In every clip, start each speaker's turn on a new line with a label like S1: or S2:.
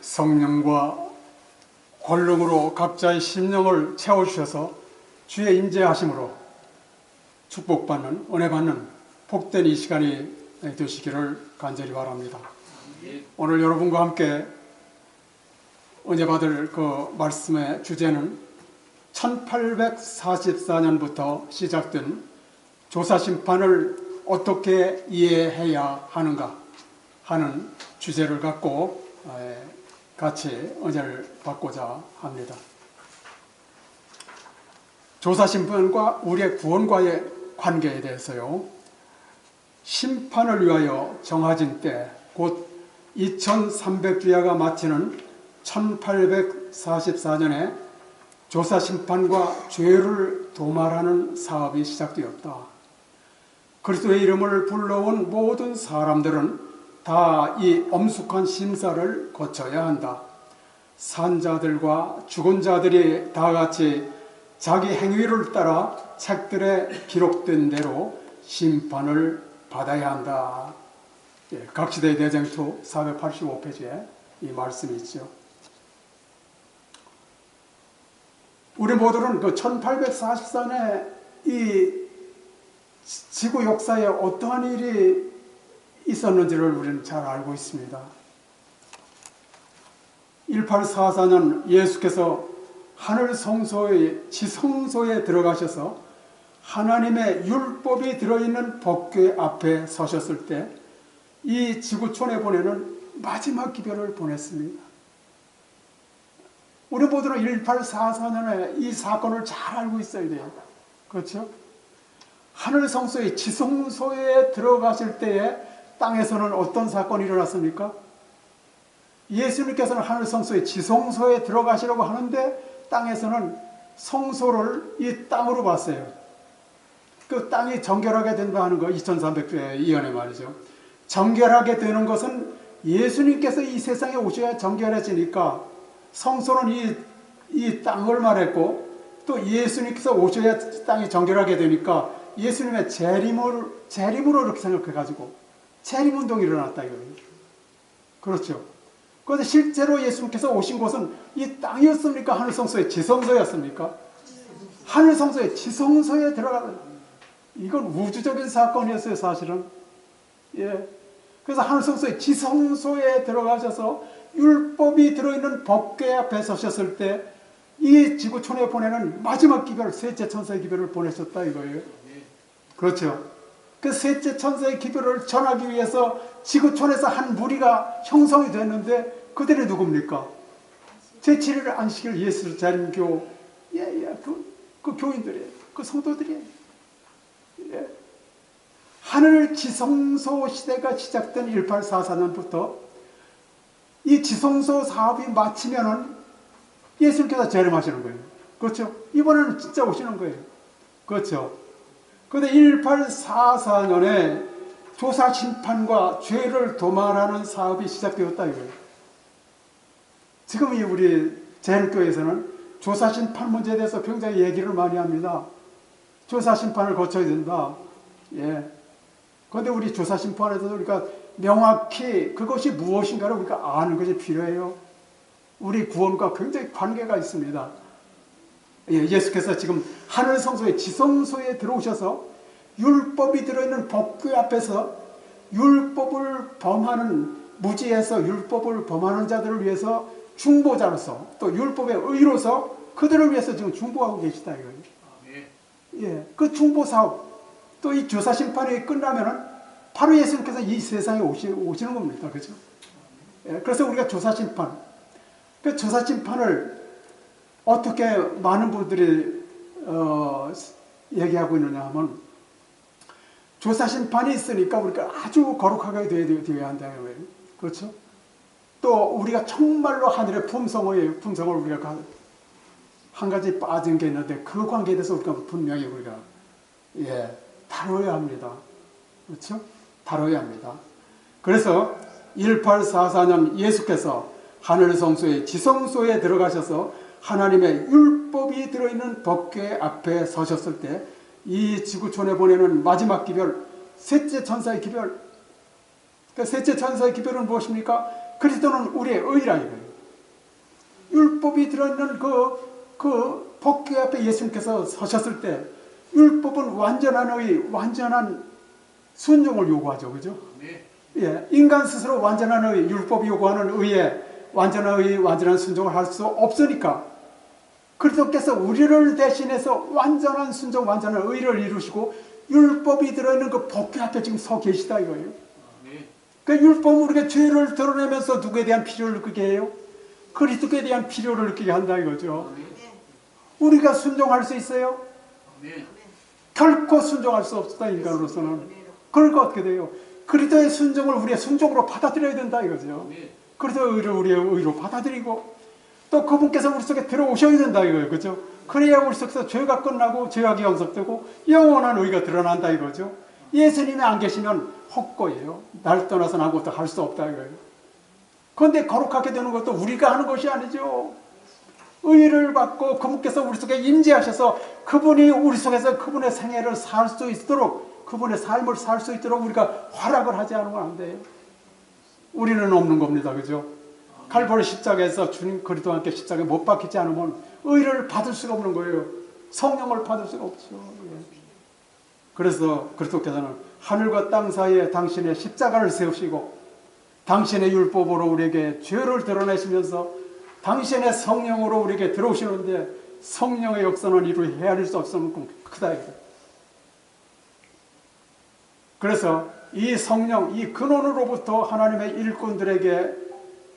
S1: 성령과 권능으로 각자의 심령을 채워주셔서 주의 임재하심으로 축복받는, 은혜받는 복된 이 시간이 되시기를 간절히 바랍니다. 오늘 여러분과 함께 은혜 받을 그 말씀의 주제는 1844년부터 시작된 조사심판을 어떻게 이해해야 하는가 하는 주제를 갖고 같이 은혜를 받고자 합니다. 조사심판과 우리의 구원과의 관계에 대해서요, 심판을 위하여 정해진 때, 곧 2300주야가 마치는 1844년에 조사심판과 죄를 도말하는 사업이 시작되었다. 그리스도의 이름을 불러온 모든 사람들은 다 이 엄숙한 심사를 거쳐야 한다. 산자들과 죽은 자들이 다 같이 자기 행위를 따라 책들에 기록된 대로 심판을 받아야 한다. 각시대 대쟁투 485페이지에 이 말씀이 있죠. 우리 모두는 그 1844년에 이 지구 역사에 어떠한 일이 있었는지를 우리는 잘 알고 있습니다. 1844년 예수께서 하늘 성소의 지성소에 들어가셔서 하나님의 율법이 들어있는 법궤 앞에 서셨을 때 이 지구촌에 보내는 마지막 기별을 보냈습니다. 우리 모두는 1844년에 이 사건을 잘 알고 있어야 돼요. 그렇죠? 하늘 성소의 지성소에 들어가실 때에 땅에서는 어떤 사건이 일어났습니까? 예수님께서는 하늘 성소의 지성소에 들어가시려고 하는데 땅에서는 성소를 이 땅으로 봤어요. 그 땅이 정결하게 된다 하는 거 2300주의 이언에 말이죠. 정결하게 되는 것은 예수님께서 이 세상에 오셔야 정결해지니까 성소는 이 땅을 말했고, 또 예수님께서 오셔야 땅이 정결하게 되니까 예수님의 재림으로 이렇게 생각해가지고 재림운동이 일어났다 이거예요. 그렇죠. 그런데 실제로 예수님께서 오신 곳은 이 땅이었습니까? 하늘성소의 지성소였습니까? 하늘성소의 지성소에 들어가는, 이건 우주적인 사건이었어요, 사실은. 예. 그래서 하늘성소의 지성소에 들어가셔서 율법이 들어있는 법궤 앞에 서셨을 때 이 지구촌에 보내는 마지막 기별, 셋째 천사의 기별을 보내셨다 이거예요. 그렇죠. 그 셋째 천사의 기별을 전하기 위해서 지구촌에서 한 무리가 형성이 됐는데 그들이 누굽니까? 제7일 안식일 예수 재림교 그 교인들이에요. 그 성도들이에요. 예. 하늘 지성소 시대가 시작된 1844년부터 이 지성소 사업이 마치면은 예수님께서 재림하시는 거예요. 그렇죠? 이번에는 진짜 오시는 거예요. 그렇죠? 그런데 1844년에 조사심판과 죄를 도말하는 사업이 시작되었다 이거예요. 지금 우리 재림교회에서는 조사심판 문제에 대해서 굉장히 얘기를 많이 합니다. 조사심판을 거쳐야 된다. 예. 그런데 우리 조사심판에 대해서 우리가 명확히 그것이 무엇인가를 우리가 아는 것이 필요해요. 우리 구원과 굉장히 관계가 있습니다. 예, 예수께서 지금 하늘 성소의 지성소에 들어오셔서 율법이 들어있는 법궤 앞에서 율법을 범하는, 무지에서 율법을 범하는 자들을 위해서 중보자로서, 또 율법의 의로서 그들을 위해서 지금 중보하고 계시다 이거예요. 예, 그 중보 사업, 또 이 조사심판이 끝나면은 바로 예수님께서 이 세상에 오시는 겁니다. 그죠? 예, 그래서 우리가 조사심판, 그 조사심판을 어떻게 많은 분들이 얘기하고 있느냐 하면, 조사심판이 있으니까 우리가 아주 거룩하게 되어야 한다는 거예요. 그렇죠? 또 우리가 정말로 하늘의 품성을 우리가 한 가지 빠진 게 있는데 그 관계에 대해서 우리가 분명히 우리가 다뤄야 합니다. 그렇죠? 다뤄야 합니다. 그래서 1844년 예수께서 하늘 성소의 지성소에 들어가셔서 하나님의 율법이 들어있는 법궤 앞에 서셨을 때 이 지구촌에 보내는 마지막 기별, 셋째 천사의 기별. 그 셋째 천사의 기별은 무엇입니까? 그리스도는 우리의 의라 이거예요. 율법이 들어있는 그 법궤 앞에 예수님께서 서셨을 때 율법은 완전한 의, 완전한 순종을 요구하죠. 그죠?
S2: 네.
S1: 예, 인간 스스로 완전한 의, 율법이 요구하는 의에 완전한 의, 완전한 순종을 할 수 없으니까 그리스도께서 우리를 대신해서 완전한 순종, 완전한 의를 이루시고 율법이 들어있는 그 법궤 앞에 지금 서 계시다 이거예요.
S2: 네.
S1: 그 율법은 우리가 죄를 드러내면서 누구에 대한 필요를 느끼게 해요? 그리스도에 대한 필요를 느끼게 한다 이거죠. 우리가 순종할 수 있어요?
S2: 네.
S1: 결코 순종할 수 없다 인간으로서는. 그러니까 어떻게 돼요? 그리스도의 순종을 우리의 순종으로 받아들여야 된다 이거죠. 그리스도의 의를 우리의 의로 받아들이고 또 그분께서 우리 속에 들어오셔야 된다 이거예요. 그죠? 그래야 우리 속에서 죄가 끝나고 죄악이 영속되고 영원한 의가 드러난다 이거죠. 예수님이 안 계시면 헛거예요. 날 떠나서는 아무것도 할 수 없다 이거예요. 그런데 거룩하게 되는 것도 우리가 하는 것이 아니죠. 의를 받고 그분께서 우리 속에 임재하셔서 그분이 우리 속에서 그분의 생애를 살 수 있도록 그분의 삶을 살 수 있도록 우리가 허락을 하지 않으면 안 돼요. 우리는 없는 겁니다. 그죠? 칼보리 십자가에서 주님 그리스도와 함께 십자가에 못 박히지 않으면 의를 받을 수가 없는 거예요. 성령을 받을 수가 없죠. 그래서 그리스도께서는 하늘과 땅 사이에 당신의 십자가를 세우시고 당신의 율법으로 우리에게 죄를 드러내시면서 당신의 성령으로 우리에게 들어오시는데 성령의 역사는 이루 헤아릴 수 없을 만큼 크다. 그래서 이 성령, 이 근원으로부터 하나님의 일꾼들에게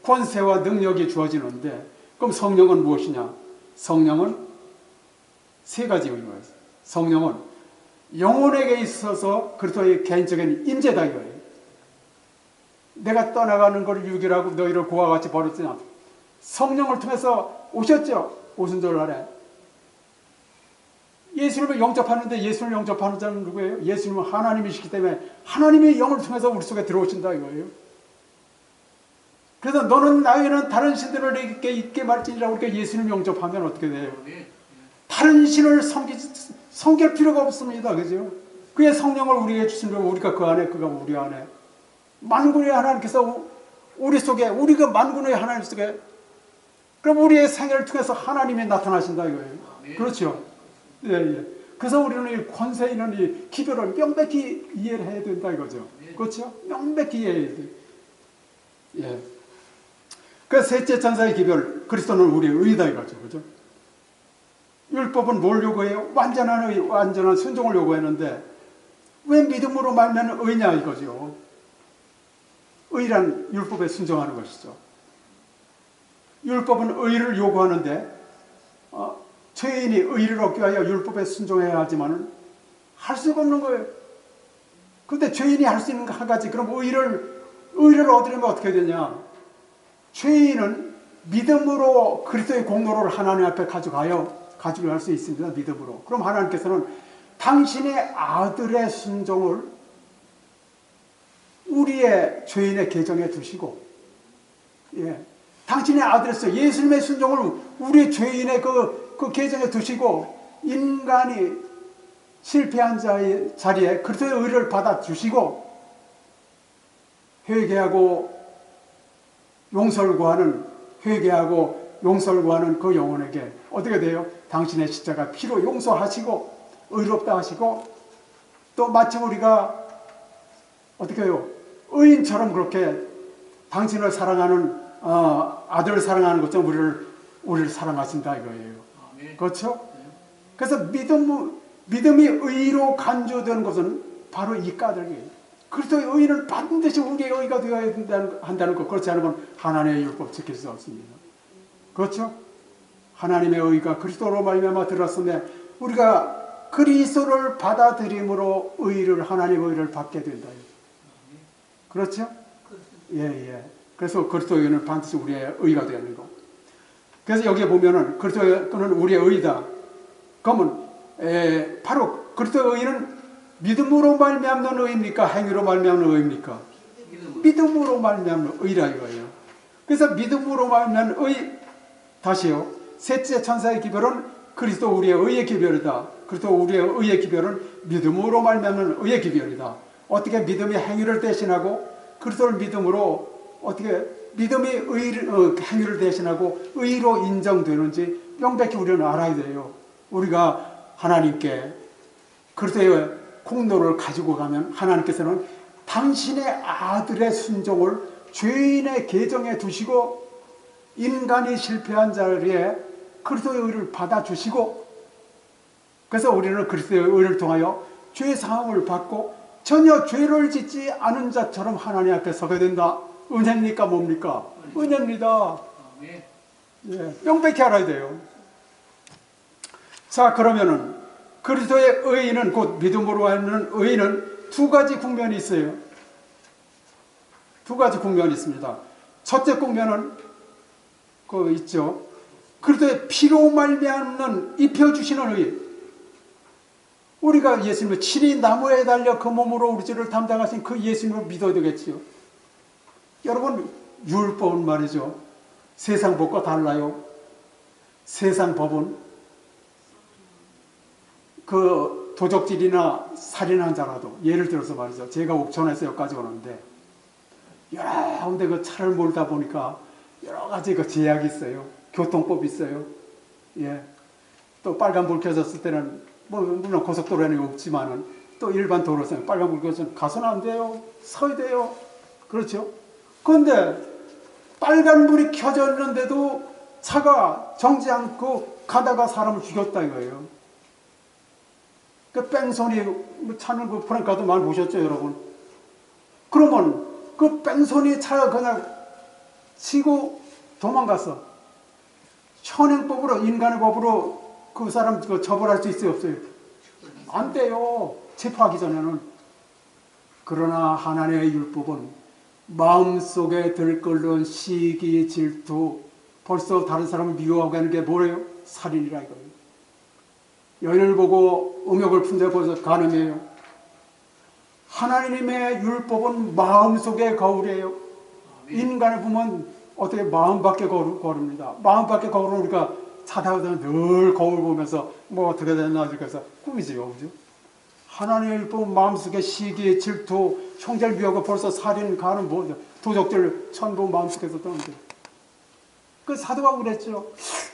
S1: 권세와 능력이 주어지는데 그럼 성령은 무엇이냐? 성령은 세 가지 의미가 있어요. 성령은 영혼에게 있어서 그리스도의 개인적인 임재다 이거예요. 내가 떠나가는 것을 유기라고 너희를 고와 같이 버렸으나 성령을 통해서 오셨죠. 오순절 날에 예수님을 영접하는데 예수님을 영접하는 자는 누구예요? 예수님은 하나님이시기 때문에 하나님의 영을 통해서 우리 속에 들어오신다 이거예요. 그래서 너는 나에게는 다른 신들을 있게 말지니라. 우리가 예수님 영접하면 어떻게 돼요? 다른 신을 섬길 필요가 없습니다. 그죠? 그의 성령을 우리에게 주시면 우리가 그 안에, 그가 우리 안에. 만군의 하나님께서 우리 속에, 우리가 만군의 하나님 속에, 그럼 우리의 생애를 통해서 하나님이 나타나신다 이거예요. 그렇죠? 예, 예. 그래서 우리는 이 권세 있는 이 기별을 명백히 이해를 해야 된다 이거죠. 그렇죠? 명백히 이해해야 돼. 예. 그 셋째 천사의 기별, 그리스도는 우리의 의다 이거죠. 그죠? 율법은 뭘 요구해요? 완전한 의, 완전한 순종을 요구했는데 왜 믿음으로 말면 의냐 이거죠. 의란 율법에 순종하는 것이죠. 율법은 의를 요구하는데 죄인이 의를 얻기 위하여 율법에 순종해야 하지만 할 수가 없는 거예요. 그런데 죄인이 할 수 있는 한 가지, 그럼 의를 얻으려면 어떻게 되냐? 죄인은 믿음으로 그리스도의 공로를 하나님 앞에 가져갈 수 있습니다. 믿음으로. 그럼 하나님께서는 당신의 아들의 순종을 우리의 죄인의 계정에 두시고, 예, 당신의 아들에서 예수님의 순종을 우리 죄인의 그 계정에 두시고 인간이 실패한 자리에 그리스도의 의를 받아 주시고 회개하고 용서를 구하는 그 영혼에게 어떻게 돼요? 당신의 십자가 피로 용서하시고 의롭다 하시고 또 마치 우리가 어떻게 해요? 의인처럼 그렇게 당신을 사랑하는 아들을 사랑하는 것처럼 우리를 사랑하신다 이거예요. 그렇죠? 그래서 믿음이 의로 간주되는 것은 바로 이 까닭이에요. 그리스도의 의는 반드시 우리의 의가 되어야 한다는 것. 그렇지 않으면 하나님의 율법 지킬 수 없습니다. 그렇죠? 하나님의 의가 그리스도로 말미암아 들었으며 우리가 그리스도를 받아들임으로 하나님의 의를 받게 된다. 그렇죠? 예. 그래서 그리스도의 의는 반드시 우리의 의가 되는 거. 그래서 여기에 보면은 그리스도의 의는 우리의 의다. 그러면 바로 그리스도의 의는 믿음으로 말미암는 의입니까? 행위로 말미암는 의입니까? 믿음으로 말미암는 의라 이거예요. 그래서 믿음으로 말미암는 의, 다시요. 셋째 천사의 기별은 그리스도 우리의 의의 기별이다. 그리스도 우리의 의의 기별은 믿음으로 말미암는 의의 기별이다. 어떻게 믿음이 행위를 대신하고 그리스도를 믿음으로 어떻게 믿음이 행위를 대신하고 의로 인정되는지 명백히 우리는 알아야 돼요. 우리가 하나님께 그리스도의 공로를 가지고 가면 하나님께서는 당신의 아들의 순종을 죄인의 계정에 두시고 인간이 실패한 자리에 그리스도의 의를 받아주시고, 그래서 우리는 그리스도의 의를 통하여 죄 사함을 받고 전혀 죄를 짓지 않은 자처럼 하나님 앞에 서게 된다. 은혜입니까 뭡니까? 은혜입니다. 예, 명백히 알아야 돼요. 자, 그러면은 그리스도의 의인은, 곧 믿음으로 하는 의인은 두 가지 국면이 있어요. 두 가지 국면이 있습니다. 첫째 국면은 그 있죠. 그리스도의 피로 말미암는 입혀주시는 의. 우리가 예수님을 친히 나무에 달려 그 몸으로 우리 죄를 담당하신 그 예수님을 믿어야 되겠지요. 여러분, 율법은 말이죠, 세상 법과 달라요. 세상 법은 그 도적질이나 살인한 자라도, 예를 들어서 말이죠, 제가 옥천에서 여기까지 오는데 여러 군데 그 차를 몰다 보니까 여러 가지 그 제약이 있어요. 교통법이 있어요. 예. 또 빨간불 켜졌을 때는 뭐 물론 고속도로에는 없지만은 또 일반 도로에서는 빨간불 켜졌으면 가서는 안 돼요. 서야 돼요. 그렇죠? 그런데 빨간불이 켜져 있는데도 차가 정지 않고 가다가 사람을 죽였다 이거예요. 그 뺑소니 차는 그 프랭카도 많이 보셨죠, 여러분? 그러면 그 뺑소니 차 그냥 치고 도망갔어. 현행법으로, 인간의 법으로 그 사람 그 처벌할 수 있어요, 없어요? 안 돼요. 체포하기 전에는. 그러나 하나님의 율법은 마음속에 들끓는 시기, 질투, 벌써 다른 사람을 미워하고 하는 게 뭐래요? 살인이라 이거예요. 여인을 보고 음욕을 품자 벌써 간음이에요. 하나님의 율법은 마음속의 거울이에요. 인간을 보면 어떻게 마음밖에 거울입니다. 마음밖에 거울은 우리가 찾아오면 늘 거울 보면서 뭐 어떻게 됐나 그래서 꿈이지요, 그죠? 하나님의 율법은 마음속에 시기, 질투, 형제를 미워하고 벌써 살인, 간음, 뭐 도적질 전부 마음속에서 떠는데, 그 사도가 그랬죠.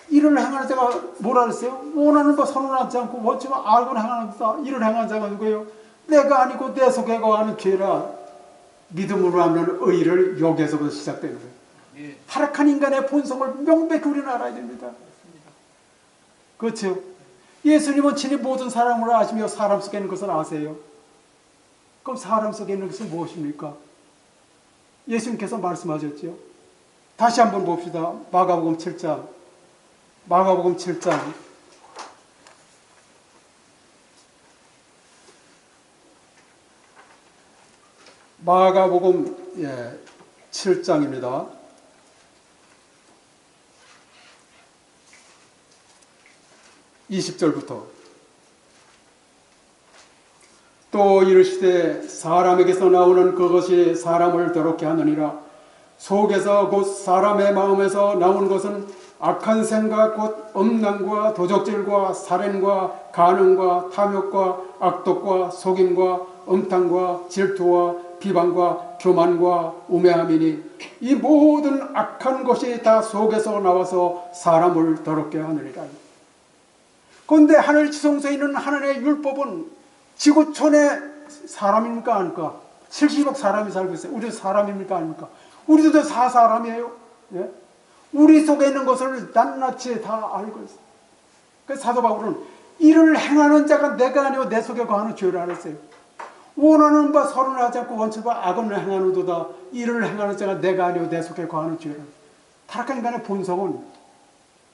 S1: 이를 행하는 자가 뭐라 그랬어요? 원하는 바 선언하지 않고 원치만 알고는 행하는 자, 이를 행하는 자가 누구예요? 내가 아니고 내 속에 거하는 죄라. 믿음으로 하면 의를 여기에서부터 시작되는 거예요. 예. 타락한 인간의 본성을 명백히 우리는 알아야 됩니다. 그렇죠? 예수님은 친히 모든 사람을 아시며 사람 속에 있는 것을 아세요. 그럼 사람 속에 있는 것은 무엇입니까? 예수님께서 말씀하셨죠. 다시 한번 봅시다. 마가복음 7장. 마가복음 7장. 마가복음 7장입니다. 20절부터. 또 이르시되 사람에게서 나오는 그것이 사람을 더럽게 하느니라. 속에서 곧 사람의 마음에서 나오는 것은 악한 생각 곧 음란과 도적질과 살인과 간음과 탐욕과 악독과 속임과 음탕과 질투와 비방과 교만과 우매함이니 이 모든 악한 것이 다 속에서 나와서 사람을 더럽게 하느니라. 그런데 하늘 지성소에 있는 하늘의 율법은 지구촌에 사람입니까 아닙니까? 70억 사람이 살고 있어요. 우리 사람입니까 아닙니까? 우리도 다 사람이에요. 예? 우리 속에 있는 것을 낱낱이 다 알고 있어요. 그래서 사도 바울은 이를 행하는 자가 내가 아니오 내 속에 거하는 죄를 알았어요. 원하는 바 선언하지 않고 원치 바 악을 행하는도다. 이를 행하는 자가 내가 아니오 내 속에 거하는 죄를. 타락한 인간의 본성은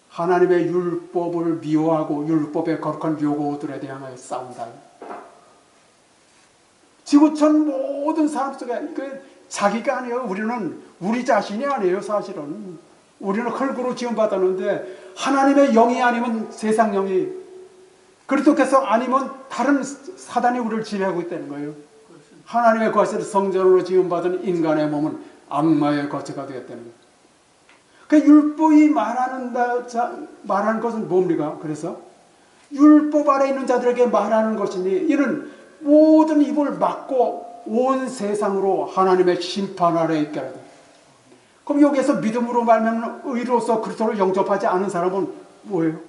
S1: 하나님의 율법을 미워하고 율법의 거룩한 요구들에 대하여 싸운다. 지구촌 모든 사람 속에 자기가 아니에요. 우리는 우리 자신이 아니에요. 사실은 우리는 흙으로 지음받았는데 하나님의 영이 아니면 세상 영이, 그리스도께서 아니면 다른 사단이 우리를 지배하고 있다는 거예요. 하나님의 거처를 성전으로 지음받은 인간의 몸은 악마의 거처가 되었다는 거예요. 그 율법이 말하는 것은 뭡니까? 그래서 율법 아래 있는 자들에게 말하는 것이니 이는 모든 입을 막고 온 세상으로 하나님의 심판 아래 있게 하라. 그럼 여기에서 믿음으로 말하면 의로서 그리스도를 영접하지 않은 사람은 뭐예요?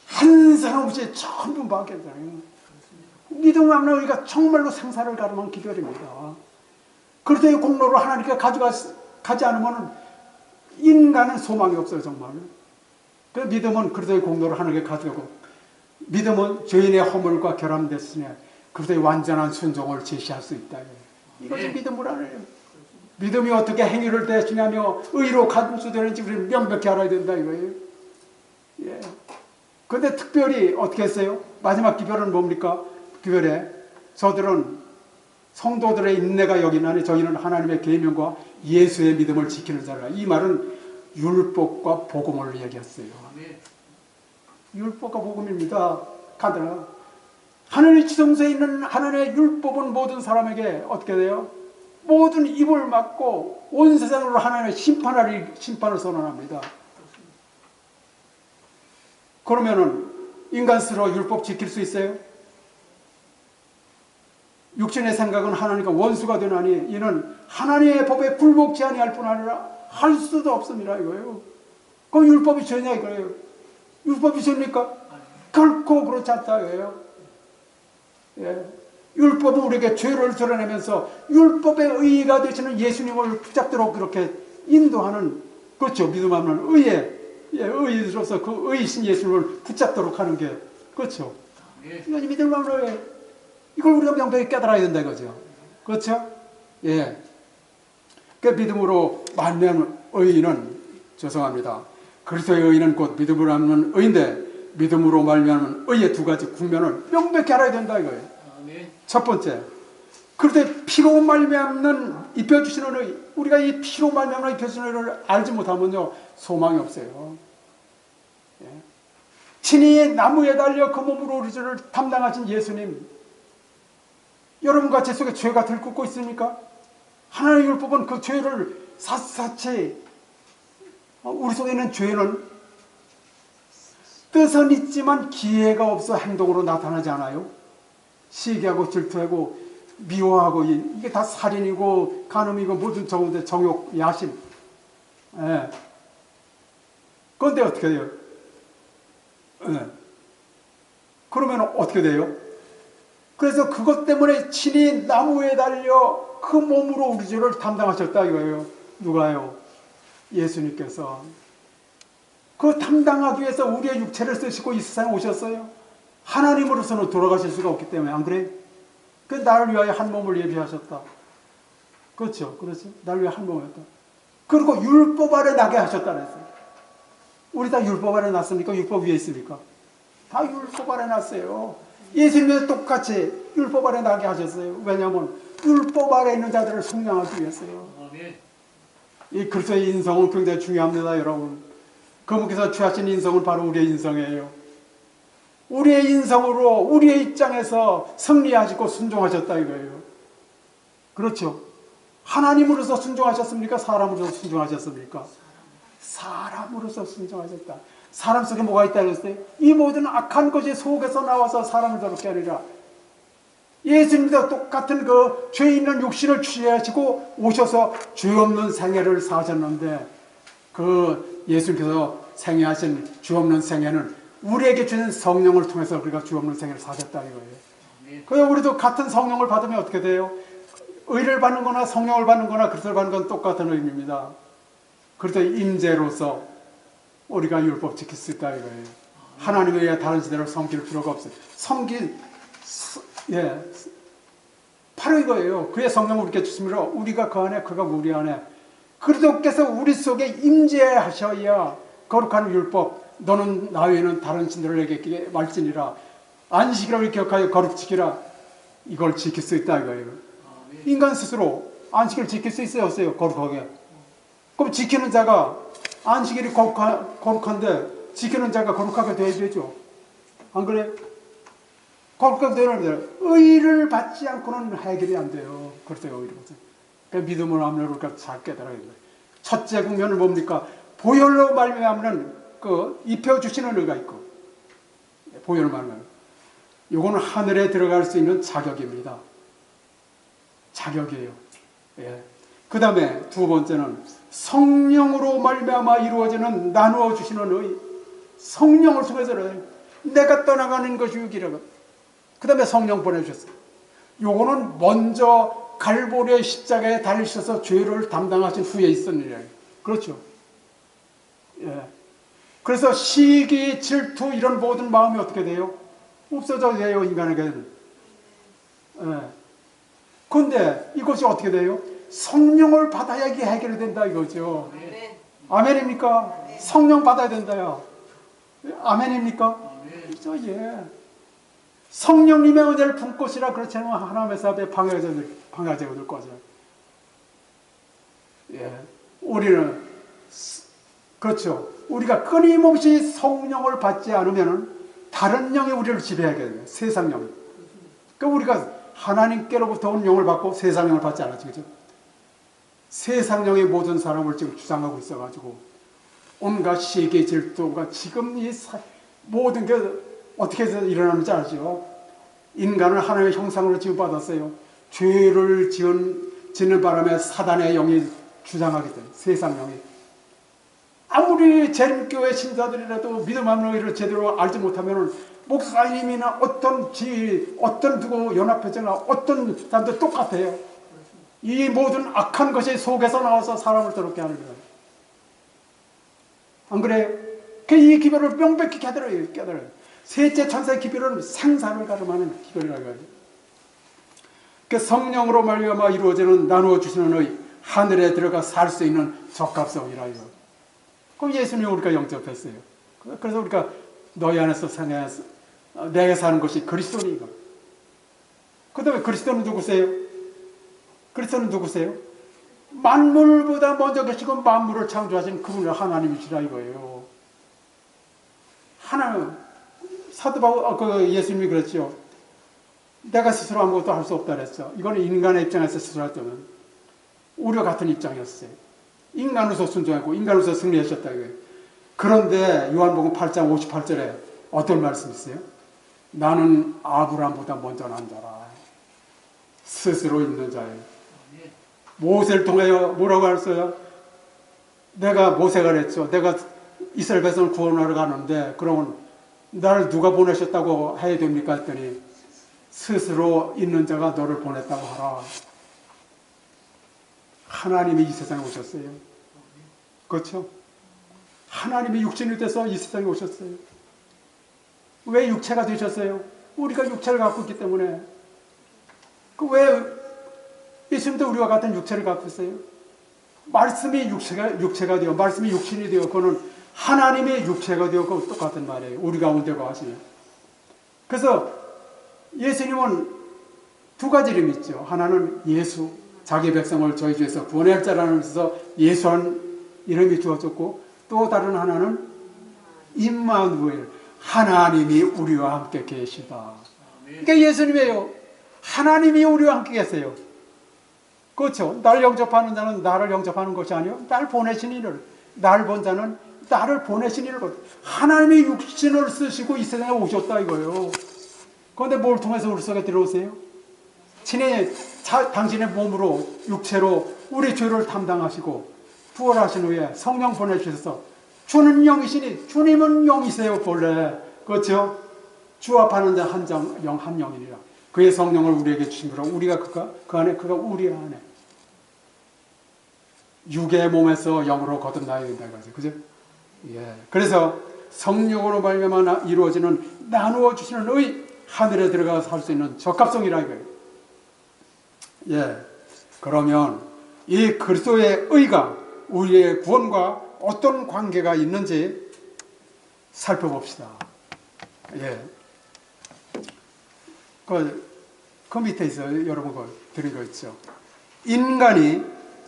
S1: 한 사람 없이 전부 망했잖아요. 믿음 없는 우리가 정말로 생사를 가름한 기별입니다. 그리스도의 공로로 하나님께 가지 않으면 인간은 소망이 없어요, 정말. 그 믿음은 그리스도의 공로를 하나님께 가져가고, 믿음은 죄인의 허물과 결함됐으니 그리스도의 완전한 순종을 제시할 수 있다. 이것이 믿음을 알아요. 믿음이 어떻게 행위를 대신하며 의로 간수되는지 우리는 명백히 알아야 된다 이거예요. 예. 그런데 특별히 어떻게 했어요? 마지막 기별은 뭡니까? 기별에 저들은 성도들의 인내가 여기나니 저희는 하나님의 계명과 예수의 믿음을 지키는 자라. 이 말은 율법과 복음을 얘기했어요. 율법과 복음입니다. 간단하다. 하늘의 지성소에 있는 하늘의 율법은 모든 사람에게 어떻게 돼요? 모든 입을 막고 온 세상으로 하나님의 심판을 선언합니다. 그러면은 인간 스스로 율법 지킬 수 있어요? 육신의 생각은 하나님과 원수가 되나니 이는 하나님의 법에 굴복지 아니할 뿐 아니라 할 수도 없습니다 이거예요. 그럼 율법이 죄냐 이거예요. 율법이 죄입니까? 결코 그렇지 않다 이거예요. 예. 율법은 우리에게 죄를 드러내면서 율법의 의의가 되시는 예수님을 붙잡도록 그렇게 인도하는, 그렇죠, 믿음 없는 의의로서 그 의이신 예수님을 붙잡도록 하는 게, 그렇죠. 이건 믿음 없는 의. 이걸 우리가 명백히 깨달아야 된다 이거죠. 그렇죠? 예. 그 믿음으로 말미암은 의인은, 죄송합니다, 그리스도의 의인은 곧 믿음으로 하는 의인데, 믿음으로 말미암은 의의 두 가지 국면을 명백히 알아야 된다 이거예요. 첫 번째, 그런데 피로 말미암는 입혀주시는 의, 우리가 이 피로 말미암는 입혀주시는 의를 알지 못하면요 소망이 없어요. 예. 친히 나무에 달려 그 몸으로 우리를 담당하신 예수님, 여러분과 제 속에 죄가 들끓고 있습니까? 하나님의 율법은 그 죄를 샅샅이, 우리 속에 있는 죄는 뜻은 있지만 기회가 없어 행동으로 나타나지 않아요. 시기하고 질투하고 미워하고, 이게 다 살인이고 간음이고 모든 정욕, 야심. 예. 그런데 어떻게 돼요? 예. 그러면 어떻게 돼요? 그래서 그것 때문에 친히 나무에 달려 그 몸으로 우리 죄를 담당하셨다 이거예요. 누가요? 예수님께서. 그 담당하기 위해서 우리의 육체를 쓰시고 이 세상에 오셨어요. 하나님으로서는 돌아가실 수가 없기 때문에, 안 그래요? 그 나를 위하여 한 몸을 예비하셨다. 그렇죠, 그렇죠. 나를 위하여 한 몸이었다. 그리고 율법 아래 나게 하셨다 그랬어요. 우리 다 율법 아래 났습니까? 율법 위에 있습니까? 다 율법 아래 났어요. 예수님도 똑같이 율법 아래 나게 하셨어요. 왜냐하면 율법 아래 있는 자들을 속량하기 위해서요. 이 그리스도의 인성은 굉장히 중요합니다, 여러분. 그분께서 취하신 인성은 바로 우리의 인성이에요. 우리의 인성으로 우리의 입장에서 승리하시고 순종하셨다 이거예요. 그렇죠. 하나님으로서 순종하셨습니까? 사람으로서 순종하셨습니까? 사람으로서 순종하셨다. 사람 속에 뭐가 있다 그랬어요? 이 모든 악한 것이 속에서 나와서 사람을 더럽게 하리라. 예수님도 똑같은 그 죄 있는 육신을 취하시고 오셔서 죄 없는 생애를 사셨는데, 그 예수님께서 생애하신 죄 없는 생애는 우리에게 주는 성령을 통해서 우리가 죄 없는 생애를 사셨다 이거예요. 그래서 우리도 같은 성령을 받으면 어떻게 돼요? 의를 받는 거나 성령을 받는 거나 그리스도를 받는 건 똑같은 의미입니다. 그래서 임재로서 우리가 율법 지킬 수 있다 이거예요. 하나님에 의해 다른 시대로 섬길 필요가 없어요. 바로 이거예요. 그의 성령을 우리에게 주심으로 우리가 그 안에, 그가 우리 안에, 그리스도께서 우리 속에 임재하셔야 거룩한 율법, 너는 나 외에는 다른 신들에게 말지니라, 안식일을 기억하여 거룩 지키라, 이걸 지킬 수 있다 이거예요. 인간 스스로 안식일을 지킬 수 있어요, 없어요? 거룩하게. 그럼 지키는 자가, 안식일이 거룩한데 지키는 자가 거룩하게 되어야 되죠. 안 그래요? 거룩하게 되려면 의를 받지 않고는 해결이 안 돼요. 그렇대요, 의를 받지. 그러니까 믿음으로 하면 우리가 잘 깨달아야 돼요. 첫째 국면은 뭡니까? 보혈로 말미암는 그 입혀주시는 의가 있고, 보혈로 말미암는, 요거는 하늘에 들어갈 수 있는 자격입니다. 자격이에요. 예. 그 다음에 두 번째는 성령으로 말미암아 이루어지는 나누어 주시는 의, 성령을 통해서는 내가 떠나가는 것이 육이라고. 그 다음에 성령 보내주셨어요. 요거는 먼저 갈보리의 십자가에 달리셔서 죄를 담당하신 후에 있었느니라. 그렇죠. 예. 그래서 시기, 질투 이런 모든 마음이 어떻게 돼요? 없어져야 돼요, 인간에게는. 예. 그런데 이것이 어떻게 돼요? 성령을 받아야 이게 해결이 된다 이거죠. 아멘. 아멘입니까? 아멘. 성령 받아야 된다요. 아멘입니까? 그렇죠, 예. 성령님의 은혜를 품고시라 그렇지 않으면 하나님의 사업에 방해가 되거들 거죠. 예. 우리는 그렇죠. 우리가 끊임없이 성령을 받지 않으면 다른 영이 우리를 지배하게 돼요. 세상 영이. 그러니까 우리가 하나님께로부터 온 영을 받고 세상 영을 받지 않았죠. 그렇죠? 세상 영이 모든 사람을 지금 주장하고 있어가지고 온갖 시기 질투가 지금 이 모든 게 어떻게 해서 일어나는지 알죠? 인간을 하나님의 형상으로 지음받았어요. 죄를 짓는 바람에 사단의 영이 주장하게 돼요. 세상 영이. 아무리 재림교회 신자들이라도 믿음 합리를 제대로 알지 못하면 목사님이나 어떤 누구 연합회장이나 어떤 사람도 똑같아요. 이 모든 악한 것이 속에서 나와서 사람을 더럽게 하는 거예요. 안 그래요? 이 기별을 명백히 깨달아요. 셋째 천사의 기별은 생사를 가름하는 기별이라고 해요. 그 성령으로 말미암아 이루어지는 나누어 주시는 의, 하늘에 들어가 살 수 있는 적합성이라 이거. 그럼 예수님이 우리가 영접했어요. 그래서 우리가 너희 안에서 내가 사는 것이 그리스도니까. 그 다음에 그리스도는 누구세요? 그리스도는 누구세요? 만물보다 먼저 계시고 만물을 창조하신 그분이 하나님이시라 이거예요. 하나님, 사도 바울, 예수님이 그랬죠. 내가 스스로 아무것도 할 수 없다 그랬죠. 이거는 인간의 입장에서 스스로 할 때는 우리와 같은 입장이었어요. 인간으로서 순종하고 인간으로서 승리하셨다 이거예요. 그런데 요한복음 8장 58절에 어떤 말씀이 있어요? 나는 아브라함보다 먼저 난 자라. 스스로 있는 자예요. 모세를 통하여 뭐라고 했어요? 모세가 그랬죠. 내가 이스라엘 백성을 구원하러 가는데 그러면 나를 누가 보내셨다고 해야 됩니까? 했더니 스스로 있는 자가 너를 보냈다고 하라. 하나님이 이 세상에 오셨어요. 그렇죠? 하나님이 육신이 돼서 이 세상에 오셨어요. 왜 육체가 되셨어요? 우리가 육체를 갖고 있기 때문에. 왜 예수님도 우리와 같은 육체를 갖고 있어요? 말씀이 육체가 되어, 말씀이 육신이 되어, 그거는 하나님의 육체가 되어, 그거 똑같은 말이에요. 우리 가운데 거하시면. 그래서 예수님은 두 가지 이름이 있죠. 하나는 예수, 자기 백성을 저희 죄에서 구원할 자라는 뜻에서 예수한 이름이 주어졌고, 또 다른 하나는 임마누엘, 하나님이 우리와 함께 계시다. 그러니까 예수님이에요. 하나님이 우리와 함께 계세요. 그렇죠. 날 영접하는 자는 나를 영접하는 것이 아니요 날 보내신 이를, 날 본 자는 나를 보내신 이를. 하나님이 육신을 쓰시고 이 세상에 오셨다 이거예요. 그런데 뭘 통해서 우리 속에 들어오세요? 당신의 몸으로, 육체로 우리 죄를 담당하시고 부활하신 후에 성령 보내주셔서 주는 영이시니, 주님은 영이세요 본래. 그렇죠? 주합하는 자 한 영이니라. 그의 성령을 우리에게 주신 거라. 우리가 그 안에, 그가 우리 안에. 육의 몸에서 영으로 거듭나야 된다 이거죠. 그죠? 예. 그래서 성령으로 말미암아 이루어지는 나누어 주시는 의, 하늘에 들어가서 살 수 있는 적합성이라 이거예요. 예. 그러면 이 그리스도의 의가 우리의 구원과 어떤 관계가 있는지 살펴봅시다. 예. 그 밑에 있어요. 여러분 드린 거 있죠. 인간이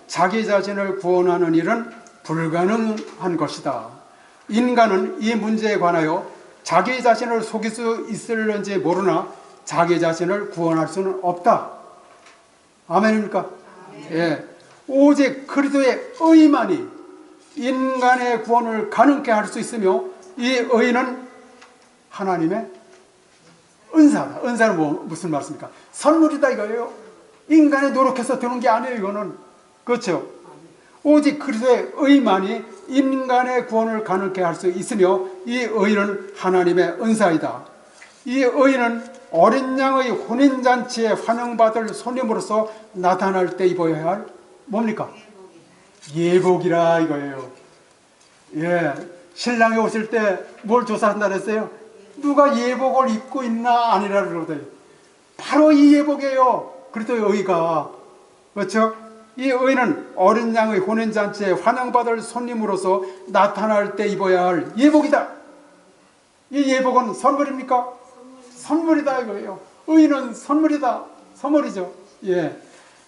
S1: 자기 자신을 구원하는 일은 불가능한 것이다. 인간은 이 문제에 관하여 자기 자신을 속일 수 있을는지 모르나 자기 자신을 구원할 수는 없다. 아멘입니까? 아멘. 예. 오직 그리스도의 의만이 인간의 구원을 가능케 할 수 있으며, 이 의는 하나님의 은사다. 은사는 무슨 말씀입니까? 선물이다 이거예요. 인간이 노력해서 되는 게 아니에요. 이거는. 그렇죠? 오직 그리스도의 의만이 인간의 구원을 가능케 할 수 있으며 이 의는 하나님의 은사이다. 이 의는 어린 양의 혼인잔치에 환영받을 손님으로서 나타날 때 입어야 할 뭡니까? 예복이라 이거예요. 예, 신랑이 오실 때 뭘 조사한다 그랬어요? 누가 예복을 입고 있나 아니라 그러더니 바로 이 예복이에요. 그리스도의 의가. 그렇죠? 이 의는 어린 양의 혼인잔치에 환영받을 손님으로서 나타날 때 입어야 할 예복이다. 이 예복은 선물입니까? 선물이다 이거예요. 의는 선물이다. 선물이죠. 예.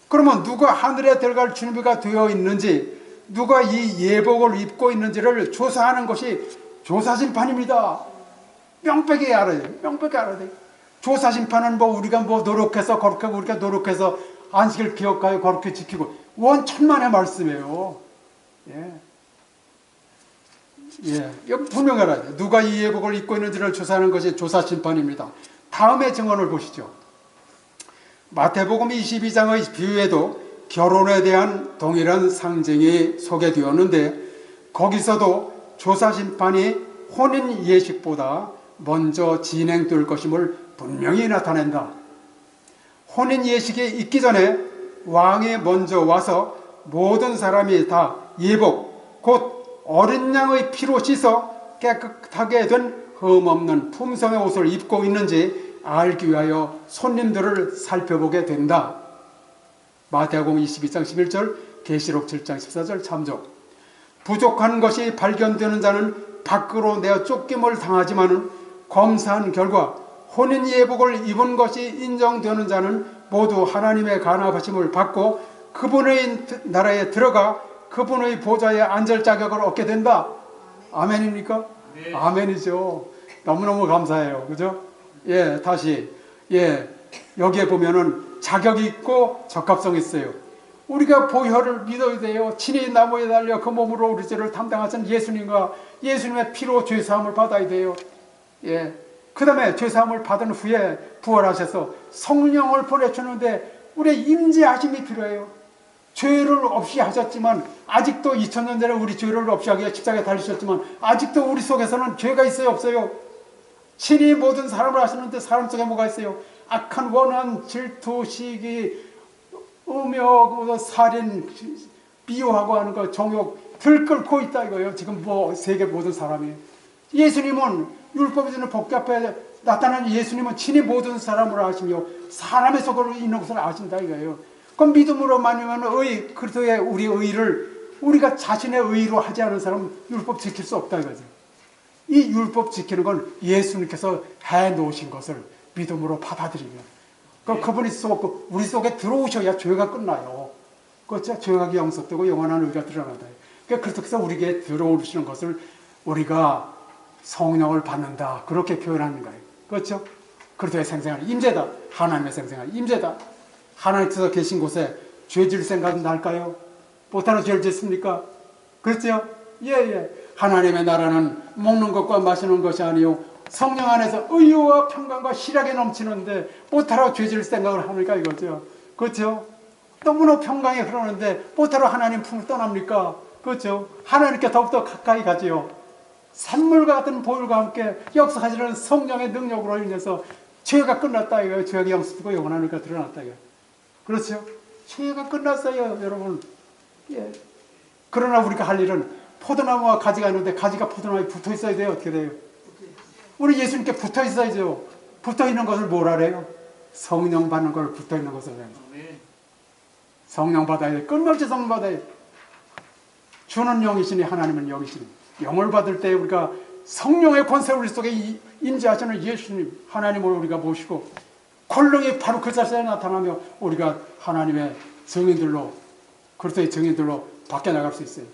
S1: 그러면 누가 하늘에 들어갈 준비가 되어 있는지, 누가 이 예복을 입고 있는지를 조사하는 것이 조사심판입니다. 명백히 알아야 돼요. 명백히 알아야 돼요. 조사심판은 뭐 우리가 뭐 노력해서 그렇게 우리가 노력해서 안식을 기억하여 그렇게 지키고 원천만의 말씀이에요. 예. 예. 이거 분명히 알아야 돼요. 누가 이 예복을 입고 있는지를 조사하는 것이 조사심판입니다. 다음의 증언을 보시죠. 마태복음 22장의 비유에도 결혼에 대한 동일한 상징이 소개되었는데 거기서도 조사심판이 혼인 예식보다 먼저 진행될 것임을 분명히 나타낸다. 혼인 예식이 있기 전에 왕이 먼저 와서 모든 사람이 다 예복, 곧 어린 양의 피로 씻어 깨끗하게 된 흠없는 품성의 옷을 입고 있는지 알기 위하여 손님들을 살펴보게 된다. 마태복음 22장 11절, 계시록 7장 14절 참조. 부족한 것이 발견되는 자는 밖으로 내어 쫓김을 당하지만은 검사한 결과 혼인 예복을 입은 것이 인정되는 자는 모두 하나님의 간합하심을 받고 그분의 나라에 들어가 그분의 보좌에 앉을 자격을 얻게 된다. 아멘입니까? 네. 아멘이죠. 너무너무 감사해요. 그죠? 예, 다시. 예, 여기에 보면은 자격이 있고 적합성이 있어요. 우리가 보혈을 믿어야 돼요. 친히 나무에 달려 그 몸으로 우리 죄를 담당하신 예수님과 예수님의 피로 죄사함을 받아야 돼요. 예. 그 다음에 죄사함을 받은 후에 부활하셔서 성령을 보내주는데 우리의 임재하심이 필요해요. 죄를 없이 하셨지만 아직도 2000년 전에 우리 죄를 없이 하기 위해 십자가에 달리셨지만 아직도 우리 속에서는 죄가 있어요? 없어요? 친히 모든 사람을 하시는데 사람 속에 뭐가 있어요? 악한 원한, 질투, 시기, 음욕, 살인, 비유하고 하는 거, 정욕 들끓고 있다 이거예요. 지금 뭐 세계 모든 사람이. 예수님은 율법에 주는 복잡해 나타난 예수님은 친히 모든 사람으로 아시며 사람의 속으로 있는 것을 아신다 이거예요. 그럼 믿음으로 만이면 의, 그리스도의 우리 의를 우리가 자신의 의로 하지 않은 사람은 율법 지킬 수 없다 이거죠. 이 율법 지키는 건 예수님께서 해 놓으신 것을 믿음으로 받아들이면 그분이 우리 속에 들어오셔야 죄가 끝나요. 그렇죠? 죄가 영속되고 영원한 의가 드러난다. 그래서 우리에게 들어오시는 것을 우리가 성령을 받는다. 그렇게 표현하는 거예요. 그렇죠? 그리스도의 생생한 임재다. 하나님의 생생한 임재다. 하나님께서 계신 곳에 죄질 생각은 날까요? 못하는 죄를 짓습니까? 그렇죠? 예. 하나님의 나라는 먹는 것과 마시는 것이 아니요 성령 안에서 의와 평강과 희락이 넘치는데 못하러 죄질 생각을 합니까 이거죠. 그렇죠? 너무나 평강이 흐르는데 못하러 하나님 품을 떠납니까? 그렇죠? 하나님께 더욱더 가까이 가지요. 샘물과 같은 보혈과 함께 역사하시는 성령의 능력으로 인해서 죄가 끝났다 이거예요. 죄가 영습되고 영원한 의가 드러났다 이거예요. 그렇죠? 죄가 끝났어요 여러분. 예. 그러나 우리가 할 일은 포도나무와 가지가 있는데 가지가 포도나무에 붙어 있어야 돼요. 어떻게 돼요? 우리 예수님께 붙어 있어야죠. 붙어 있는 것을 뭐라 그래요? 성령 받는 걸 붙어 있는 것을 해요. 성령 받아야 돼. 끝없이 성령 받아야 돼. 주는 영이시니 하나님은 영이시니 영을 받을 때 우리가 성령의 권세 우리 속에 임재하시는 예수님 하나님을 우리가 모시고 권능이 바로 그 자세에 나타나며 우리가 하나님의 증인들로 그리스도의 증인들로 밖에 나갈 수 있어요.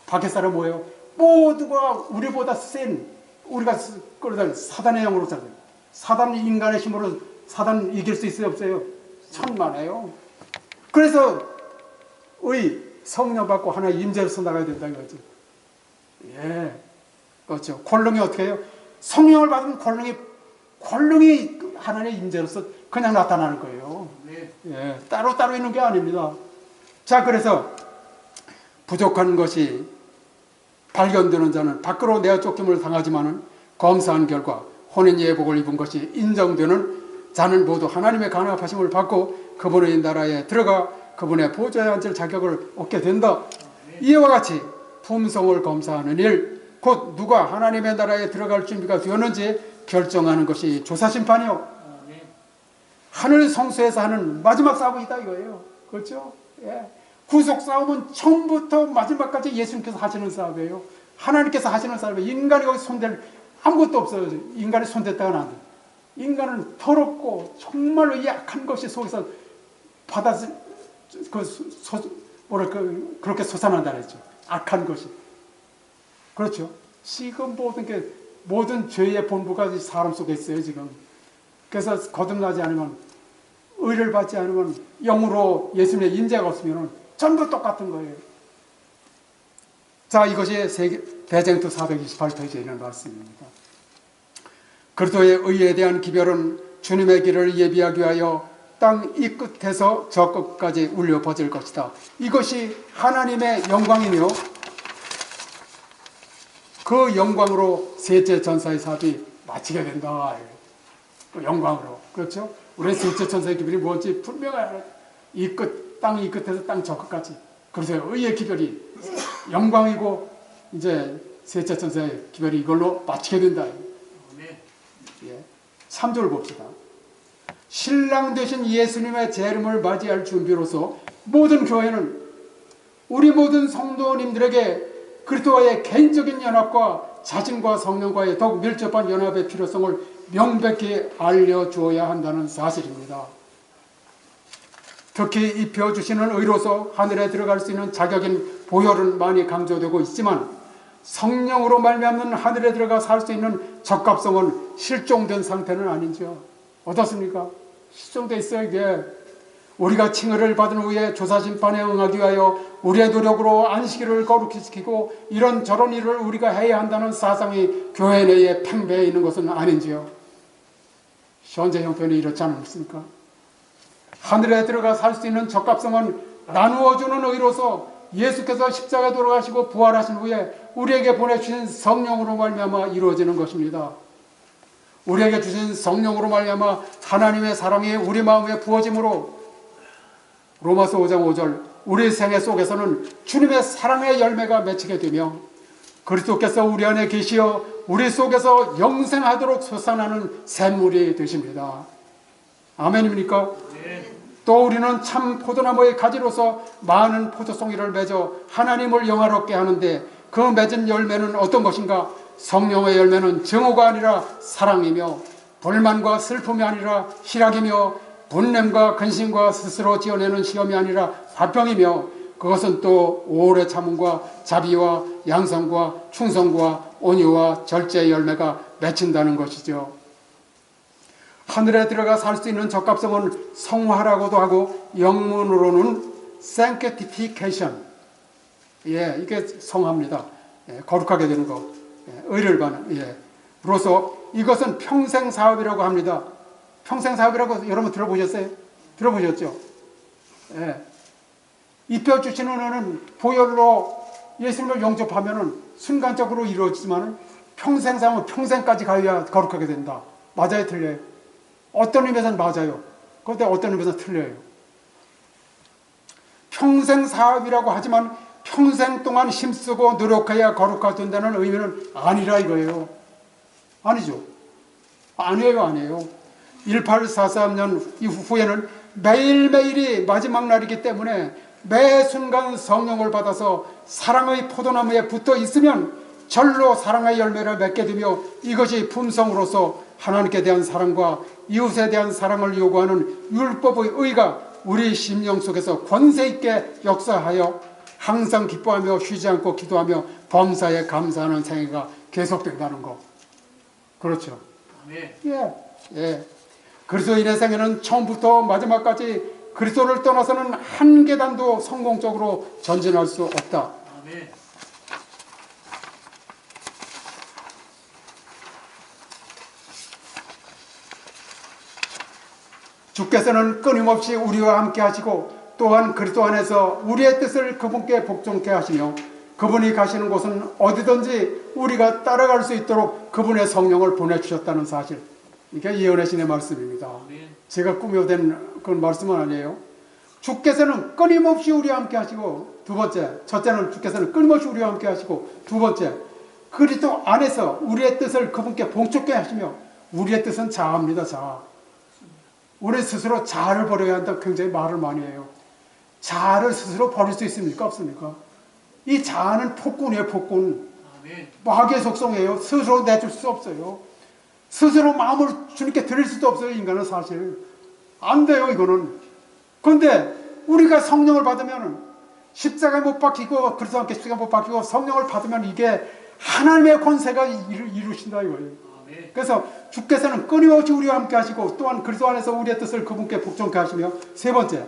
S1: 밖에 사람 뭐예요? 모두가 우리보다 센 우리가 끌어다니는 사단의 영으로 살아요. 사단 인간의 힘으로 사단 이길 수 있어요? 없어요? 천만에요. 그래서 성령 받고 하나의 임재로서 나가야 된다 이거죠. 예, 그렇죠. 권능이 어떻게 해요? 성령을 받으면 권능이 하나님의 임재로서 그냥 나타나는 거예요. 예, 따로 있는 게 아닙니다. 자, 그래서 부족한 것이 발견되는 자는 밖으로 내어 쫓김을 당하지만은 검사한 결과 혼인 예복을 입은 것이 인정되는 자는 모두 하나님의 간합하심을 받고 그분의 나라에 들어가 그분의 보좌에 앉을 자격을 얻게 된다. 이와 같이 품성을 검사하는 일, 곧 누가 하나님의 나라에 들어갈 준비가 되었는지 결정하는 것이 조사심판이요. 하늘 성소에서 하는 마지막 싸움이다 이거예요. 그렇죠? 예. 구속 싸움은 처음부터 마지막까지 예수님께서 하시는 싸움이에요. 하나님께서 하시는 싸움이에요. 인간이 거기 손댈 아무것도 없어요. 인간이 손댔다가는 안 돼요. 인간은 더럽고 정말로 약한 것이 속에서 받아서 그렇게 솟아난다 그랬죠. 악한 것이. 그렇죠. 지금 모든 죄의 본부가 사람 속에 있어요, 지금. 그래서 거듭나지 않으면, 의를 받지 않으면, 영으로 예수님의 인재가 없으면 전부 똑같은 거예요. 자, 이것이 대쟁투 428페이지에 있는 말씀입니다. 그리스도의 의에 대한 기별은 주님의 길을 예비하기 위하여 땅 이 끝에서 저 끝까지 울려 퍼질 것이다. 이것이 하나님의 영광이며 그 영광으로 셋째 전사의 사업이 마치게 된다. 그 영광으로. 그렇죠? 우리 셋째 전사의 기별이 뭔지 분명해요. 이 끝, 땅 이 끝에서 땅 저 끝까지. 그래서 의의 기별이 영광이고 이제 셋째 전사의 기별이 이걸로 마치게 된다. 예. 3절 봅시다. 신랑 되신 예수님의 재림을 맞이할 준비로서 모든 교회는 우리 모든 성도님들에게 그리스도와의 개인적인 연합과 자신과 성령과의 더욱 밀접한 연합의 필요성을 명백히 알려주어야 한다는 사실입니다. 특히 입혀주시는 의로서 하늘에 들어갈 수 있는 자격인 보혈은 많이 강조되고 있지만 성령으로 말미암는 하늘에 들어가 살 수 있는 적합성은 실종된 상태는 아니죠. 어떻습니까? 실종되어 있어요. 이게 우리가 칭의를 받은 후에 조사심판에 응하기 위하여 우리의 노력으로 안식일을 거룩히 지키고 이런 저런 일을 우리가 해야 한다는 사상이 교회 내에 팽배해 있는 것은 아닌지요. 현재 형편이 이렇지 않습니까? 하늘에 들어가 살 수 있는 적합성은 나누어주는 의로서 예수께서 십자가에 돌아가시고 부활하신 후에 우리에게 보내주신 성령으로 말미암아 이루어지는 것입니다. 우리에게 주신 성령으로 말미암아 하나님의 사랑이 우리 마음에 부어짐으로 로마서 5장 5절 우리 생애 속에서는 주님의 사랑의 열매가 맺히게 되며 그리스도께서 우리 안에 계시어 우리 속에서 영생하도록 솟아나는 샘물이 되십니다. 아멘입니까? 네. 또 우리는 참 포도나무의 가지로서 많은 포도송이를 맺어 하나님을 영화롭게 하는데 그 맺은 열매는 어떤 것인가? 성령의 열매는 증오가 아니라 사랑이며 불만과 슬픔이 아니라 희락이며 분냄과 근심과 스스로 지어내는 시험이 아니라 화평이며 그것은 또 오래 참음과 자비와 양성과 충성과 온유와 절제의 열매가 맺힌다는 것이죠. 하늘에 들어가 살 수 있는 적합성은 성화라고도 하고 영문으로는 sanctification. 예, 이게 성화입니다. 예, 거룩하게 되는 거. 예, 의를 받는. 예. 그래서 이것은 평생 사업이라고 합니다. 평생 사업이라고 여러분 들어보셨어요? 들어보셨죠? 예. 입혀주시는 은혜는 보혈로 예수님을 영접하면은 순간적으로 이루어지지만은 평생 사업은 평생까지 가야 거룩하게 된다. 맞아요, 틀려요? 어떤 의미에서는 맞아요. 그런데 어떤 의미에서는 틀려요. 평생 사업이라고 하지만 평생 동안 힘쓰고 노력해야 거룩하게 된다는 의미는 아니라 이거예요. 아니죠. 아니에요. 1843년 이후에는 매일매일이 마지막 날이기 때문에 매 순간 성령을 받아서 사랑의 포도나무에 붙어 있으면 절로 사랑의 열매를 맺게 되며 이것이 품성으로서 하나님께 대한 사랑과 이웃에 대한 사랑을 요구하는 율법의 의가 우리 심령 속에서 권세 있게 역사하여 항상 기뻐하며 쉬지 않고 기도하며 범사에 감사하는 생애가 계속된다는 것. 그렇죠. 예. 그리스도인의 생애는 처음부터 마지막까지 그리스도를 떠나서는 한 계단도 성공적으로 전진할 수 없다. 아멘. 주께서는 끊임없이 우리와 함께 하시고 또한 그리스도 안에서 우리의 뜻을 그분께 복종케 하시며 그분이 가시는 곳은 어디든지 우리가 따라갈 수 있도록 그분의 성령을 보내주셨다는 사실. 이게 예언의 신의 말씀입니다. 제가 꾸며댄 그런 말씀은 아니에요. 주께서는 끊임없이 우리와 함께 하시고, 두 번째, 첫째는 주께서는 끊임없이 우리와 함께 하시고, 두 번째, 그리스도 안에서 우리의 뜻을 그분께 봉축케 하시며, 우리의 뜻은 자아입니다. 자아. 우리 스스로 자아를 버려야 한다. 굉장히 말을 많이 해요. 자아를 스스로 버릴 수 있습니까? 없습니까? 이 자아는 폭군이에요. 폭군. 마귀의 속성이에요. 스스로 내줄 수 없어요. 스스로 마음을 주님께 드릴 수도 없어요. 인간은 사실 안 돼요. 이거는. 그런데 우리가 성령을 받으면, 십자가에 못 박히고 그리스도 함께 십자가에 못 박히고 성령을 받으면 이게 하나님의 권세가 이루신다 이거예요. 그래서 주께서는 끊임없이 우리와 함께 하시고, 또한 그리스도 안에서 우리의 뜻을 그분께 복종케 하시며, 세 번째,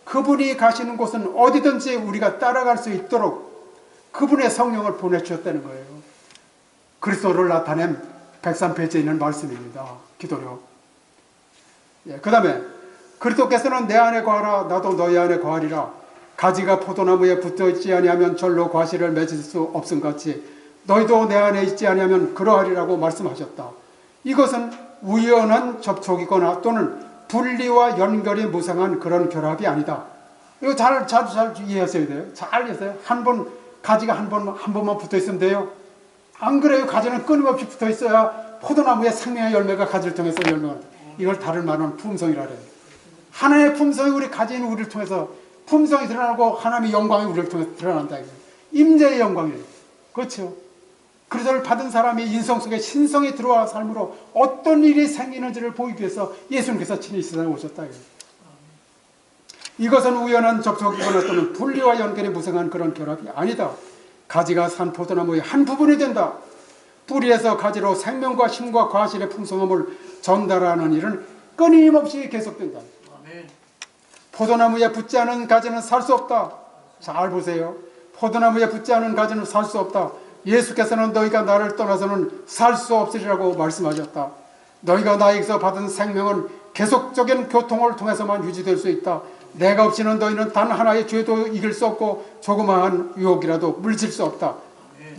S1: 그분이 가시는 곳은 어디든지 우리가 따라갈 수 있도록 그분의 성령을 보내주셨다는 거예요. 그리스도를 나타낸 103페이지에 있는 말씀입니다. 기도력. 그 다음에 그리스도께서는 내 안에 거하라 나도 너희 안에 거하리라. 가지가 포도나무에 붙어있지 아니하면 절로 과실을 맺을 수 없음같이 너희도 내 안에 있지 아니하면 그러하리라고 말씀하셨다. 이것은 우연한 접촉이거나 또는 분리와 연결이 무상한 그런 결합이 아니다. 이거 잘 이해하셔야 돼요. 잘 이해하세요. 가지가 한 번만 붙어있으면 돼요. 안 그래요. 가지는 끊임없이 붙어있어야 포도나무의 생명의 열매가 가지를 통해서 열매가. 이걸 다른 말은 품성이라 그래요. 하나님의 품성이 우리 가지인 우리를 통해서 품성이 드러나고 하나님의 영광이 우리를 통해서 드러난다. 임재의 영광이에요. 그렇죠. 그리스도를 받은 사람이 인성 속에 신성이 들어와 삶으로 어떤 일이 생기는지를 보이기 위해서 예수님께서 친히 이 세상에 오셨다. 이것은 우연한 접촉이거나 또는 분리와 연결이 무성한 그런 결합이 아니다. 가지가 산 포도나무의 한 부분이 된다. 뿌리에서 가지로 생명과 힘과 과실의 풍성함을 전달하는 일은 끊임없이 계속된다. 포도나무에 붙지 않은 가지는 살 수 없다. 잘 보세요. 포도나무에 붙지 않은 가지는 살 수 없다. 예수께서는 너희가 나를 떠나서는 살 수 없으리라고 말씀하셨다. 너희가 나에게서 받은 생명은 계속적인 교통을 통해서만 유지될 수 있다. 내가 없이는 너희는 단 하나의 죄도 이길 수 없고 조그마한 유혹이라도 물칠 수 없다.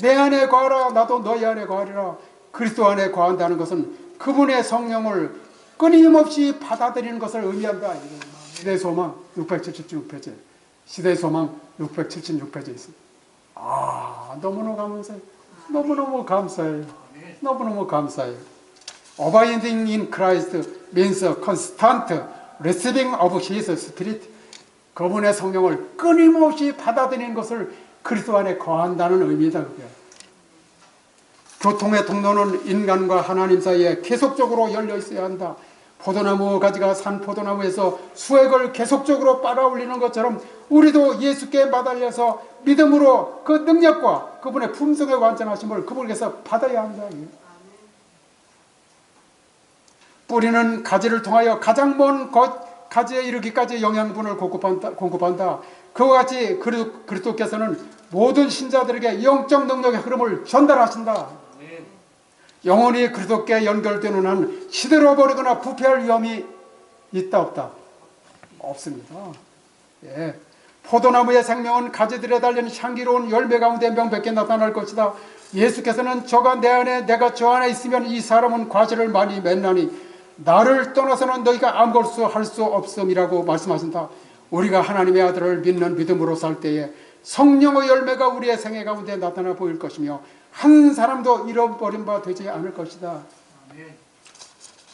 S1: 내 안에 거하라 나도 너희 안에 거하리라. 그리스도 안에 거한다는 것은 그분의 성령을 끊임없이 받아들이는 것을 의미한다. 시대소망 676페이지. 시대소망 676페이지에 있습니다. 너무너무 감사해요. 너무너무 감사해요. 너무너무 감사해요. Abiding in Christ means constant receiving of His Spirit. 그분의 성령을 끊임없이 받아들이는 것을 그리스도 안에 거한다는 의미다. 그게. 교통의 통로는 인간과 하나님 사이에 계속적으로 열려 있어야 한다. 포도나무 가지가 산 포도나무에서 수액을 계속적으로 빨아올리는 것처럼 우리도 예수께 매달려서 믿음으로 그 능력과 그분의 품성의 완전하심을 그분께서 받아야 한다. 뿌리는 가지를 통하여 가장 먼 가지에 이르기까지 영양분을 공급한다. 그와 같이 그리스도께서는 모든 신자들에게 영적 능력의 흐름을 전달하신다. 영혼이 그리스도께 연결되는 한 시대로 버리거나 부패할 위험이 있다 없다? 없습니다. 예. 포도나무의 생명은 가지들에 달린 향기로운 열매 가운데 명백히 나타날 것이다. 예수께서는 저가 내 안에 내가 저 안에 있으면 이 사람은 과실을 많이 맺나니 나를 떠나서는 너희가 아무것도 할 수 없음이라고 말씀하신다. 우리가 하나님의 아들을 믿는 믿음으로 살 때에 성령의 열매가 우리의 생애 가운데 나타나 보일 것이며 한 사람도 잃어버린 바 되지 않을 것이다.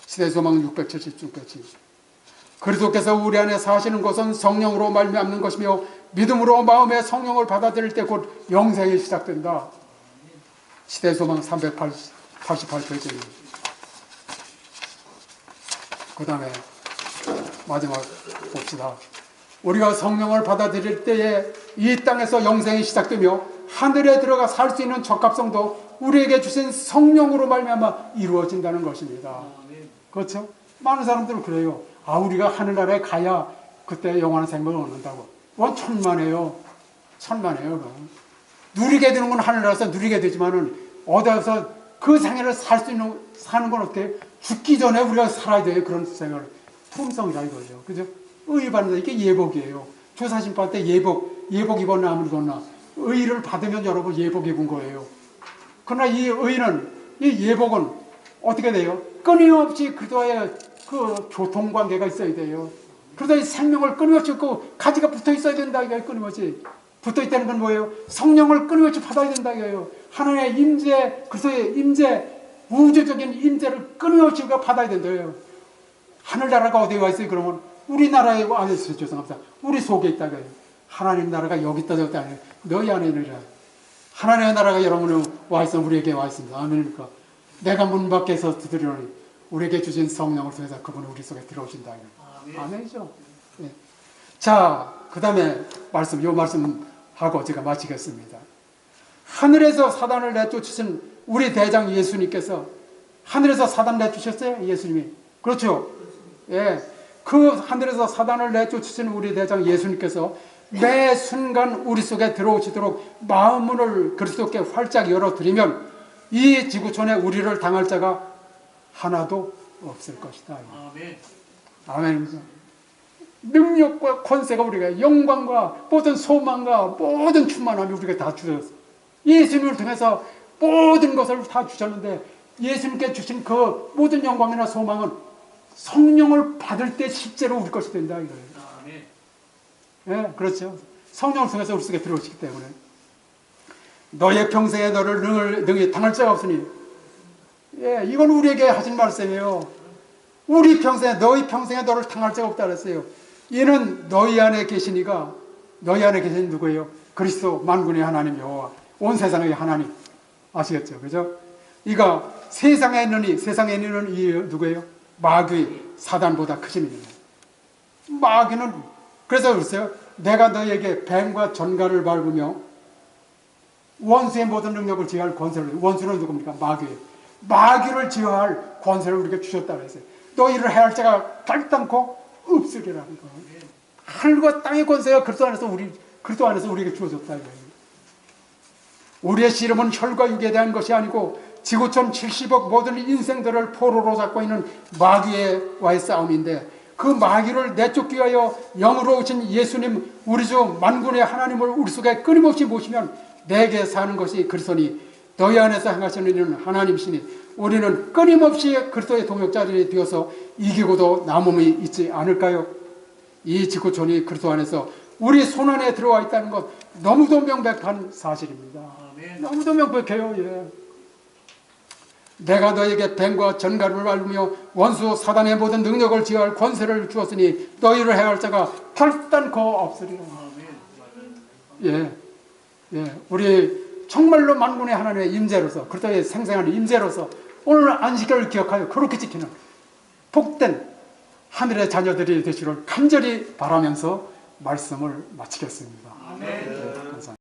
S1: 시대소망 676페이지. 그리스도께서 우리 안에 사시는 것은 성령으로 말미암는 것이며 믿음으로 마음의 성령을 받아들일 때 곧 영생이 시작된다. 시대소망 388페이지입니다. 그 다음에 마지막 봅시다. 우리가 성령을 받아들일 때에 이 땅에서 영생이 시작되며 하늘에 들어가 살 수 있는 적합성도 우리에게 주신 성령으로 말미암아 이루어진다는 것입니다. 그렇죠? 많은 사람들은 그래요. 우리가 하늘나라에 가야 그때 영원한 생명을 얻는다고. 그건 천만에요. 천만에요. 누리게 되는 건 하늘나라에서 누리게 되지만은 어디서 그 생애를 사는 건 어때요? 죽기 전에 우리가 살아야 돼요. 그런 생활을. 품성이라 이거죠. 그죠? 의받는 이게 예복이에요. 조사심판 때 예복 입었나 안 입었나. 의를 받으면 여러분 예복 입은 거예요. 그러나 이 의는, 이 예복은 어떻게 돼요? 끊임없이 그리스도의 그 교통관계가 있어야 돼요. 그리스도의 생명을 끊임없이 그 가지가 붙어 있어야 된다 이거예요. 끊임없이 붙어 있다는 건 뭐예요? 성령을 끊임없이 받아야 된다 이거예요. 하나님의 임재, 그리스도의 임재, 우주적인 임재를 끊임없이 우리가 받아야 된다요. 하늘나라가 어디에 와 있어요? 그러면 우리나라에 안에 있어요. 죄송합니다. 우리 속에 있다 이거예요. 하나님 나라가 여기 있다 저기 있다 아니에요. 너희 안에 있느니라. 하나님의 나라가 여러분에 와 있어 우리에게 와 있습니다. 아멘입니까? 내가 문 밖에서 두드리노니 우리에게 주신 성령을 통해서 그분은 우리 속에 들어오신다. 아멘이죠. 네. 자, 그 다음에 요 말씀하고 제가 마치겠습니다. 하늘에서 사단을 내쫓으신 우리 대장 예수님께서 하늘에서 사단 내쫓으셨어요? 예수님이. 그렇죠? 예. 그 하늘에서 사단을 내쫓으신 우리 대장 예수님께서 매 순간 우리 속에 들어오시도록 마음문을 그리스도께 활짝 열어드리면 이 지구촌에 우리를 당할 자가 하나도 없을 것이다. 아멘. 아멘입니다. 능력과 권세가 우리가 영광과 모든 소망과 모든 충만함이 우리가 다 주셨어요. 예수님을 통해서 모든 것을 다 주셨는데 예수님께 주신 그 모든 영광이나 소망은 성령을 받을 때 실제로 우리 것이 된다 이거예요. 예, 그렇죠. 성령을 통해서 우리 속에 들어오시기 때문에 너의 평생에 너를 능히 당할 자가 없으니, 예, 이건 우리에게 하신 말씀이에요. 우리 평생에 너희 평생에 너를 당할 자가 없다 그랬어요. 이는 너희 안에 계시니가 너희 안에 계신 누구예요? 그리스도 만군의 하나님 여호와 온 세상의 하나님 아시겠죠? 그죠? 이가 세상에 있는 이 누구예요? 마귀 사단보다 크십니다. 마귀는 그래서 그랬어요. 내가 너희에게 뱀과 전갈을 밟으며 원수의 모든 능력을 제어할 권세를, 원수는 누굽니까? 마귀예요. 마귀를 제어할 권세를 우리에게 주셨다고 했어요. 너희를 해할 자가 결단코 없으리라는 거예요. 하늘과 땅의 권세가 그리스도 안에서 우리에게 주어졌다 이거예요. 우리의 씨름은 혈과 육에 대한 것이 아니고 지구촌 70억 모든 인생들을 포로로 잡고 있는 마귀와의 싸움인데, 그 마귀를 내쫓기 위하여 영으로 오신 예수님 우리 주 만군의 하나님을 우리 속에 끊임없이 모시면 내게 사는 것이 그리스도니 너희 안에서 행하시는 하나님이시니 우리는 끊임없이 그리스도의 동역자들이 되어서 이기고도 남음이 있지 않을까요? 이 지구촌이 그리스도 안에서 우리 손안에 들어와 있다는 것 너무도 명백한 사실입니다. 아멘. 너무도 명백해요. 예. 내가 너에게 뱀과 전갈을 밟으며 원수 사단의 모든 능력을 제어할 권세를 주었으니 너희를 해할 자가 결단코 없으리라. 예, 예, 우리 정말로 만군의 하나님의 임재로서 그리스도의 생생한 임재로서 오늘 안식일을 기억하여 그렇게 지키는 복된 하늘의 자녀들이 되시기를 간절히 바라면서 말씀을 마치겠습니다. 아멘.